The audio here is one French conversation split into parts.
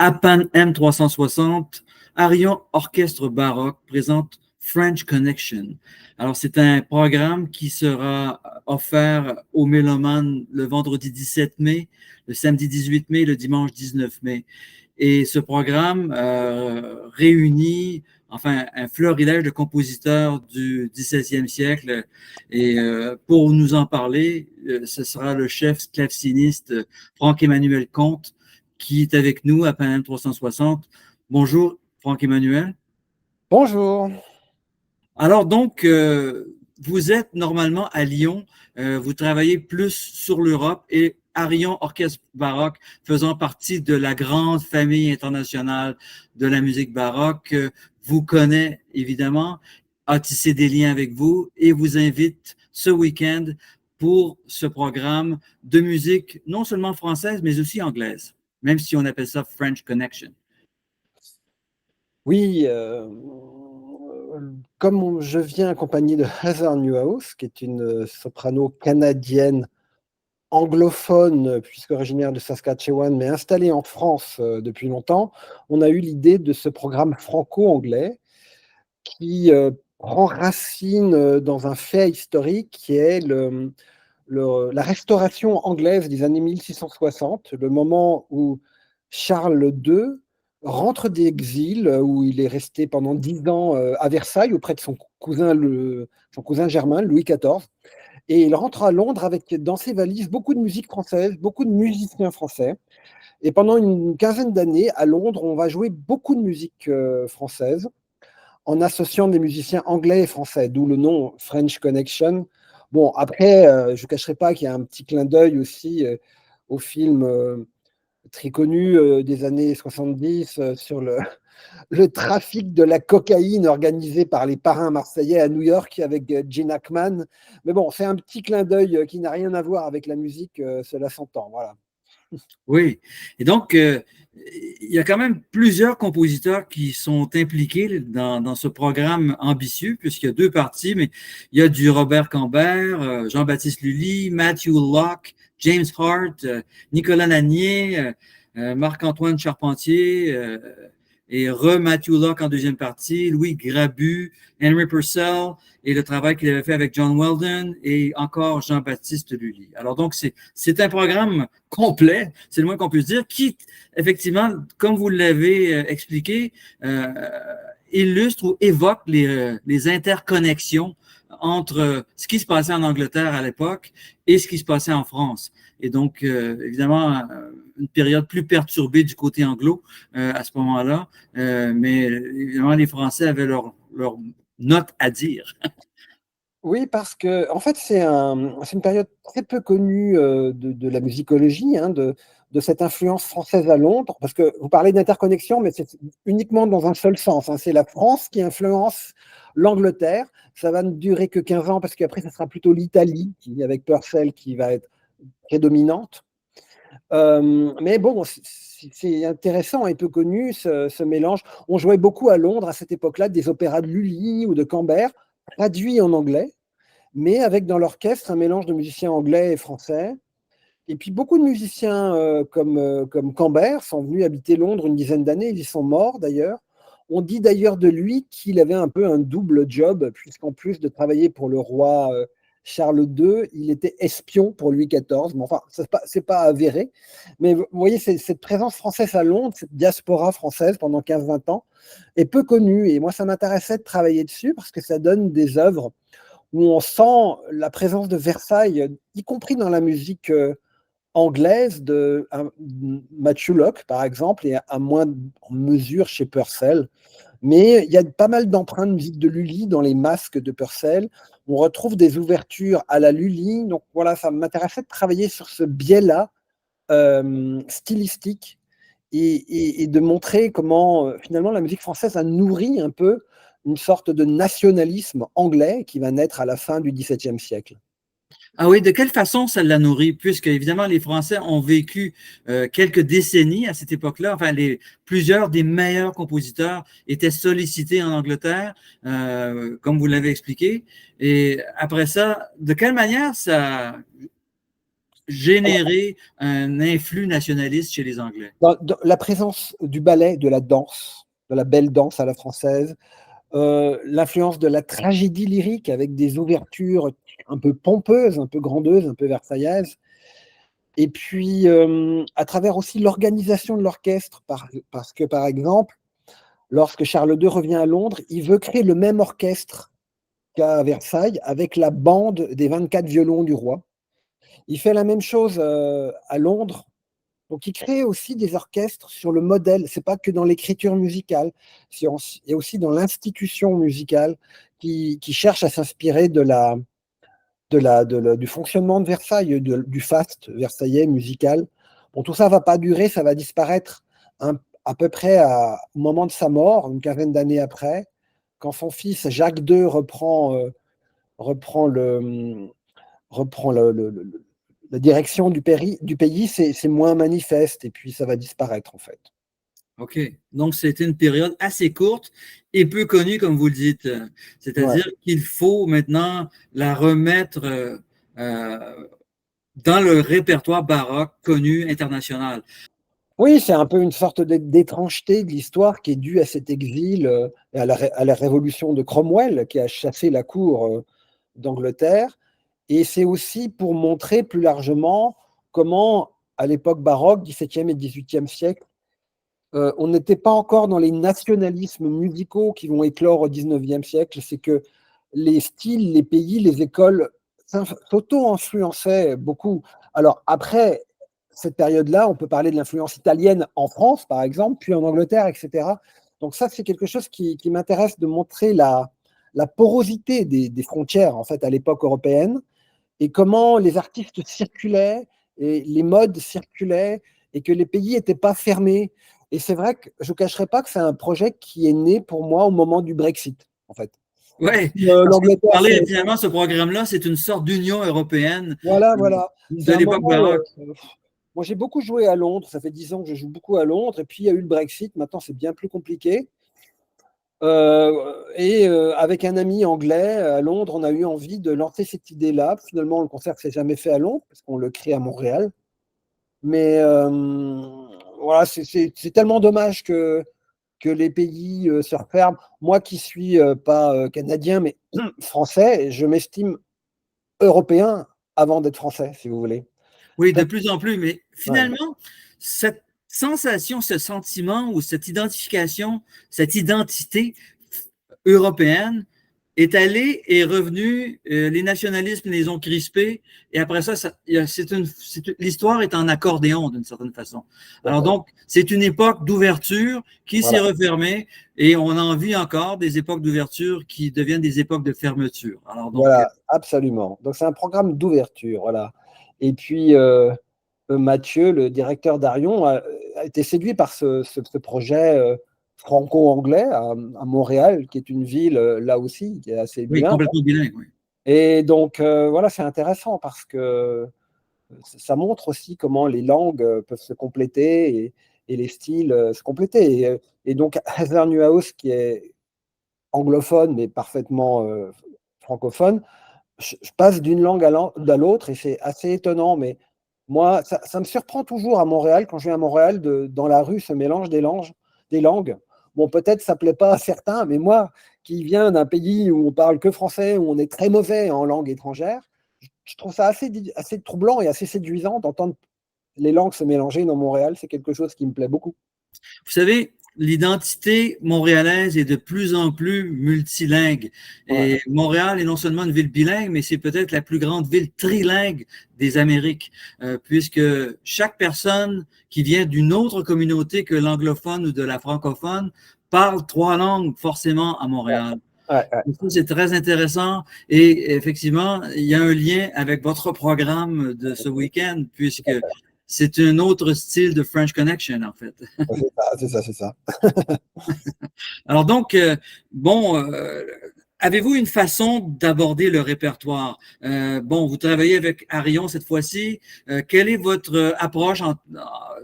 À Pan M360, Arion Orchestre Baroque présente French Connection. Alors, c'est un programme qui sera offert aux mélomanes le vendredi 17 mai, le samedi 18 mai, le dimanche 19 mai. Et ce programme réunit enfin un florilège de compositeurs du XVIe siècle. Et pour nous en parler, ce sera le chef claveciniste Franck-Emmanuel Comte qui est avec nous à Paname 360. Bonjour, Franck-Emmanuel. Bonjour. Alors donc, vous êtes normalement à Lyon, vous travaillez plus sur l'Europe et Arion Orchestre Baroque faisant partie de la grande famille internationale de la musique baroque, vous connaît évidemment, a tissé des liens avec vous et vous invite ce week-end pour ce programme de musique non seulement française, mais aussi anglaise, même si on appelle ça French Connection. Oui, comme je viens accompagné de Heather Newhouse, qui est une soprano canadienne anglophone, puisque originaire de Saskatchewan, mais installée en France depuis longtemps, on a eu l'idée de ce programme franco-anglais qui prend racine dans un fait historique qui est la restauration anglaise des années 1660, le moment où Charles II rentre d'exil, où il est resté pendant 10 ans à Versailles auprès de son cousin germain, Louis XIV. Et il rentre à Londres avec dans ses valises beaucoup de musique française, beaucoup de musiciens français. Et pendant une quinzaine d'années, à Londres, on va jouer beaucoup de musique française en associant des musiciens anglais et français, d'où le nom French Connection. Bon, après, je ne cacherai pas qu'il y a un petit clin d'œil aussi au film très connu des années 70 sur le trafic de la cocaïne organisé par les parrains marseillais à New York avec Gene Hackman. Mais bon, c'est un petit clin d'œil qui n'a rien à voir avec la musique, cela s'entend. Voilà. Oui, et donc, il y a quand même plusieurs compositeurs qui sont impliqués dans ce programme ambitieux, puisqu'il y a deux parties, mais il y a du Robert Cambert, Jean-Baptiste Lully, Matthew Locke, James Hart, Nicolas Lanier, Marc-Antoine Charpentier, et Matthew Locke en deuxième partie, Louis Grabu, Henry Purcell, et le travail qu'il avait fait avec John Weldon, et encore Jean-Baptiste Lully. Alors donc, c'est un programme complet, c'est le moins qu'on puisse dire, qui, effectivement, comme vous l'avez expliqué, illustre ou évoque les interconnexions entre ce qui se passait en Angleterre à l'époque et ce qui se passait en France. Et donc, évidemment, une période plus perturbée du côté anglo à ce moment-là, mais évidemment, les Français avaient leur note à dire. Oui, parce que en fait, c'est une période très peu connue de la musicologie, hein, de cette influence française à Londres, parce que vous parlez d'interconnexion, mais c'est uniquement dans un seul sens, hein. C'est la France qui influence l'Angleterre. Ça va ne durer que 15 ans, parce qu'après, ce sera plutôt l'Italie, avec Purcell, qui va être prédominante. Mais bon, c'est intéressant et peu connu ce mélange. On jouait beaucoup à Londres à cette époque-là des opéras de Lully ou de Cambert, traduits en anglais, mais avec dans l'orchestre un mélange de musiciens anglais et français. Et puis beaucoup de musiciens comme Cambert sont venus habiter Londres une dizaine d'années, ils y sont morts d'ailleurs. On dit d'ailleurs de lui qu'il avait un peu un double job, puisqu'en plus de travailler pour le roi Charles II, il était espion pour Louis XIV. Mais enfin, ce n'est pas avéré. Mais vous voyez, cette présence française à Londres, cette diaspora française pendant 15-20 ans, est peu connue. Et moi, ça m'intéressait de travailler dessus parce que ça donne des œuvres où on sent la présence de Versailles, y compris dans la musique anglaise de Matthew Locke, par exemple, et à moindre mesure chez Purcell. Mais il y a pas mal d'empreintes de musique de Lully dans les masques de Purcell. On retrouve des ouvertures à la Lully. Donc voilà, ça m'intéressait de travailler sur ce biais-là, stylistique, et de montrer comment finalement la musique française a nourri un peu une sorte de nationalisme anglais qui va naître à la fin du XVIIe siècle. Ah oui, de quelle façon ça l'a nourri? Puisque, évidemment, les Français ont vécu quelques décennies à cette époque-là. Enfin, plusieurs des meilleurs compositeurs étaient sollicités en Angleterre, comme vous l'avez expliqué. Et après ça, de quelle manière ça, généré un influx nationaliste chez les Anglais? Dans la présence du ballet, de la danse, de la belle danse à la française, l'influence de la tragédie lyrique avec des ouvertures un peu pompeuses, un peu grandeuses, un peu versaillaises. Et puis, à travers aussi l'organisation de l'orchestre, parce que, par exemple, lorsque Charles II revient à Londres, il veut créer le même orchestre qu'à Versailles avec la bande des 24 violons du roi. Il fait la même chose à Londres. Donc, il crée aussi des orchestres sur le modèle. C'est pas que dans l'écriture musicale, il y a aussi dans l'institution musicale qui cherche à s'inspirer du fonctionnement de Versailles, du faste versaillais musical. Bon, tout ça ne va pas durer, ça va disparaître à peu près au moment de sa mort, une quinzaine d'années après, quand son fils Jacques II reprend la direction du pays, c'est moins manifeste et puis ça va disparaître en fait. OK. Donc, c'était une période assez courte et peu connue, comme vous le dites. Ouais. C'est-à-dire qu'il faut maintenant la remettre euh, dans le répertoire baroque connu international. Oui, c'est un peu une sorte d'étrangeté de l'histoire qui est due à cet exil et à la révolution de Cromwell qui a chassé la cour d'Angleterre. Et c'est aussi pour montrer plus largement comment, à l'époque baroque, 17e et 18e siècle, on n'était pas encore dans les nationalismes musicaux qui vont éclore au 19e siècle. C'est que les styles, les pays, les écoles s'auto-influençaient beaucoup. Alors après cette période-là, on peut parler de l'influence italienne en France, par exemple, puis en Angleterre, etc. Donc ça, c'est quelque chose qui m'intéresse de montrer la porosité des frontières, en fait, à l'époque européenne, et comment les artistes circulaient, et les modes circulaient, et que les pays n'étaient pas fermés. Et c'est vrai que je ne cacherai pas que c'est un projet qui est né pour moi au moment du Brexit, en fait. Oui, parce que vous L'Angleterre, parlez finalement, ce programme-là, c'est une sorte d'union européenne voilà, voilà. C'est de un l'époque moment. baroque. Moi, j'ai beaucoup joué à Londres. Ça fait 10 ans que je joue beaucoup à Londres. Et puis, il y a eu le Brexit. Maintenant, c'est bien plus compliqué. Avec un ami anglais à Londres, on a eu envie de lancer cette idée-là. Finalement, le concert ne s'est jamais fait à Londres parce qu'on le crée à Montréal. Mais voilà, c'est tellement dommage que les pays se referment. Moi qui suis pas canadien, mais français, je m'estime européen avant d'être français, si vous voulez. Oui, de plus en plus, mais Ouais. finalement, cette sensation, ce sentiment ou cette identification, cette identité européenne est allée et revenue, les nationalismes les ont crispés, et après ça, l'histoire est en accordéon d'une certaine façon. Alors donc, c'est une époque d'ouverture qui s'est Voilà, refermée, et on en vit encore des époques d'ouverture qui deviennent des époques de fermeture. Alors donc, voilà, absolument. Donc c'est un programme d'ouverture, voilà. Et puis Mathieu, le directeur d'Arion, a été séduit par ce projet franco-anglais à Montréal, qui est une ville là aussi qui est assez oui, bilingue. complètement bilingue, oui. Et donc voilà, c'est intéressant parce que ça montre aussi comment les langues peuvent se compléter et les styles se compléter. Et donc Heather Newhouse, qui est anglophone mais parfaitement francophone, je passe d'une langue à l'autre et c'est assez étonnant. Mais moi, ça me surprend toujours à Montréal, quand je viens à Montréal, dans la rue se mélangent des langues. Bon, peut-être ça ne plaît pas à certains, mais moi, qui viens d'un pays où on parle que français, où on est très mauvais en langue étrangère, je trouve ça assez troublant et assez séduisant d'entendre les langues se mélanger dans Montréal. C'est quelque chose qui me plaît beaucoup. Vous savez, l'identité montréalaise est de plus en plus multilingue. Ouais, Et Montréal est non seulement une ville bilingue, mais c'est peut-être la plus grande ville trilingue des Amériques, puisque chaque personne qui vient d'une autre communauté que l'anglophone ou de la francophone parle trois langues forcément à ouais, Montréal. ouais. C'est très intéressant et effectivement, il y a un lien avec votre programme de ce week-end, puisque c'est un autre style de French Connection, en fait. C'est ça, c'est ça. Alors donc, bon, avez-vous une façon d'aborder le répertoire? Bon, vous travaillez avec Arion cette fois-ci. Quelle est votre approche,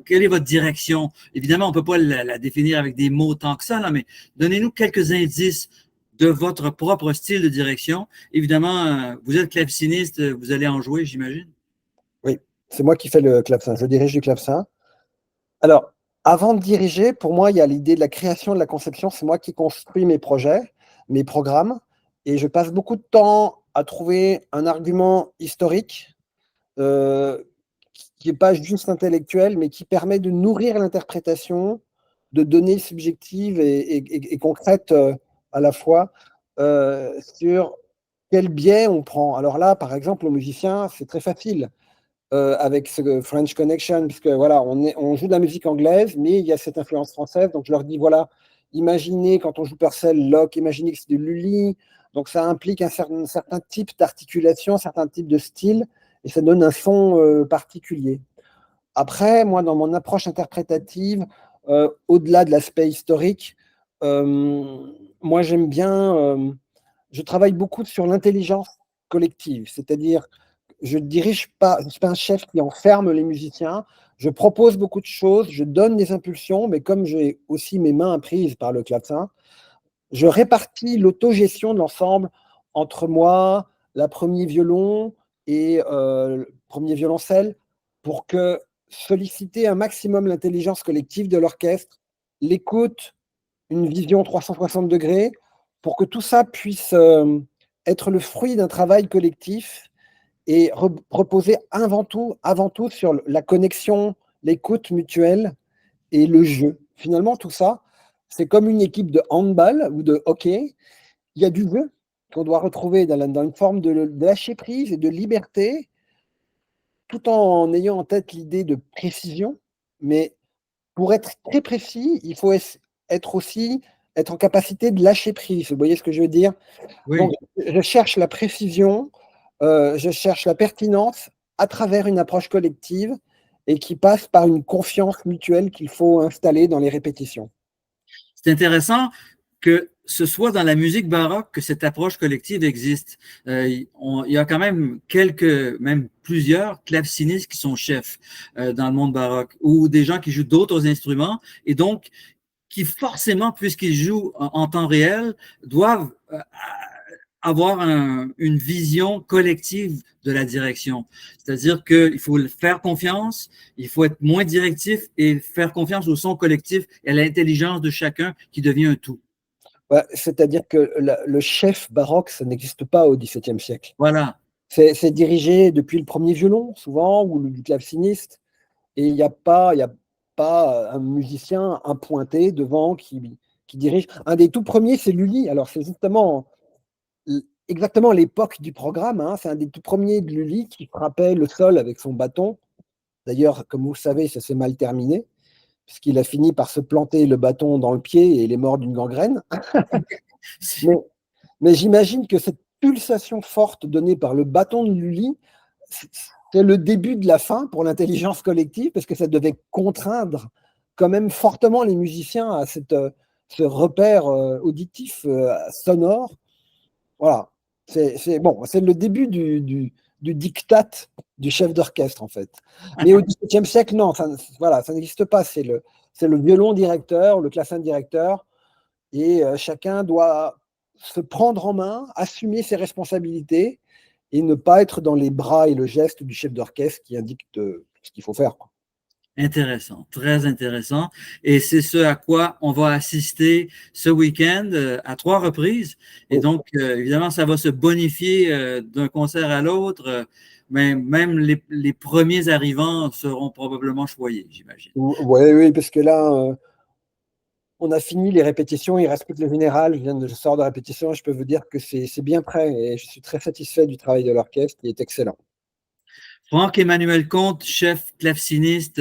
quelle est votre direction? Évidemment, on ne peut pas la définir avec des mots tant que ça, là, mais donnez-nous quelques indices de votre propre style de direction. Évidemment, vous êtes claveciniste, vous allez en jouer, j'imagine. Oui. C'est moi qui fais le clavecin. Je dirige du clavecin. Alors, avant de diriger, pour moi, il y a l'idée de la création, de la conception. C'est moi qui construis mes projets, mes programmes, et je passe beaucoup de temps à trouver un argument historique euh, qui n'est pas juste intellectuel, mais qui permet de nourrir l'interprétation de données subjectives et concrètes à la fois sur quel biais on prend. Alors là, par exemple, aux musiciens, c'est très facile avec ce French Connection, puisque voilà, on joue de la musique anglaise, mais il y a cette influence française. Donc je leur dis, voilà, imaginez quand on joue Purcell, Locke, imaginez que c'est de Lully. Donc ça implique un certain type d'articulation, un certain type de style, et ça donne un son particulier. Après, moi, dans mon approche interprétative, au-delà de l'aspect historique, moi j'aime bien, je travaille beaucoup sur l'intelligence collective, c'est-à-dire je dirige pas, je ne suis pas un chef qui enferme les musiciens. Je propose beaucoup de choses, je donne des impulsions, mais comme j'ai aussi mes mains prises par le clavecin, je répartis l'autogestion de l'ensemble entre moi, la premier violon et le premier violoncelle pour que solliciter un maximum l'intelligence collective de l'orchestre, l'écoute, une vision 360 degrés, pour que tout ça puisse être le fruit d'un travail collectif et reposer avant tout sur la connexion, l'écoute mutuelle et le jeu. Finalement, tout ça, c'est comme une équipe de handball ou de hockey. Il y a du jeu qu'on doit retrouver dans une forme de lâcher prise et de liberté, tout en ayant en tête l'idée de précision. Mais pour être très précis, il faut être aussi être en capacité de lâcher prise. Vous voyez ce que je veux dire? Donc, Oui. je cherche la précision, je cherche la pertinence à travers une approche collective et qui passe par une confiance mutuelle qu'il faut installer dans les répétitions. C'est intéressant que ce soit dans la musique baroque que cette approche collective existe. Il y a quand même même plusieurs clavecinistes qui sont chefs dans le monde baroque, ou des gens qui jouent d'autres instruments, et donc qui forcément, puisqu'ils jouent en temps réel, doivent avoir une vision collective de la direction. C'est-à-dire qu'il faut faire confiance, il faut être moins directif et faire confiance au son collectif et à l'intelligence de chacun qui devient un tout. Ouais, c'est-à-dire que le chef baroque, ça n'existe pas au XVIIe siècle. Voilà. C'est dirigé depuis le premier violon, souvent, ou le claveciniste, et il y a pas un musicien appointé devant qui dirige. Un des tout premiers, c'est Lully. Alors, c'est justement exactement l'époque du programme. Hein. C'est un des tout premiers de Lully qui frappait le sol avec son bâton. D'ailleurs, comme vous le savez, ça s'est mal terminé, puisqu'il a fini par se planter le bâton dans le pied et il est mort d'une gangrène. Mais, mais j'imagine que cette pulsation forte donnée par le bâton de Lully, c'est le début de la fin pour l'intelligence collective, parce que ça devait contraindre quand même fortement les musiciens à ce repère auditif, sonore. Voilà. C'est le début du diktat du chef d'orchestre, en fait. Mais au XVIIe siècle, non, voilà, ça n'existe pas. C'est le violon directeur, le clavecin directeur, et chacun doit se prendre en main, assumer ses responsabilités et ne pas être dans les bras et le geste du chef d'orchestre qui indique ce qu'il faut faire. Intéressant, très intéressant. Et c'est ce à quoi on va assister ce week-end à 3 reprises. Et Oui. donc, évidemment, ça va se bonifier d'un concert à l'autre, mais même les premiers arrivants seront probablement choyés, j'imagine. Oui, oui, parce que là, on a fini les répétitions, il reste plus que le général. Je sors de répétition et je peux vous dire que c'est bien prêt et je suis très satisfait du travail de l'orchestre qui est excellent. Franck-Emmanuel Comte, chef claveciniste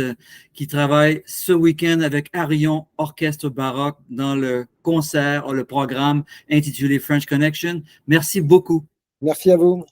qui travaille ce week-end avec Arion Orchestre Baroque dans le concert, le programme intitulé French Connection. Merci beaucoup. Merci à vous.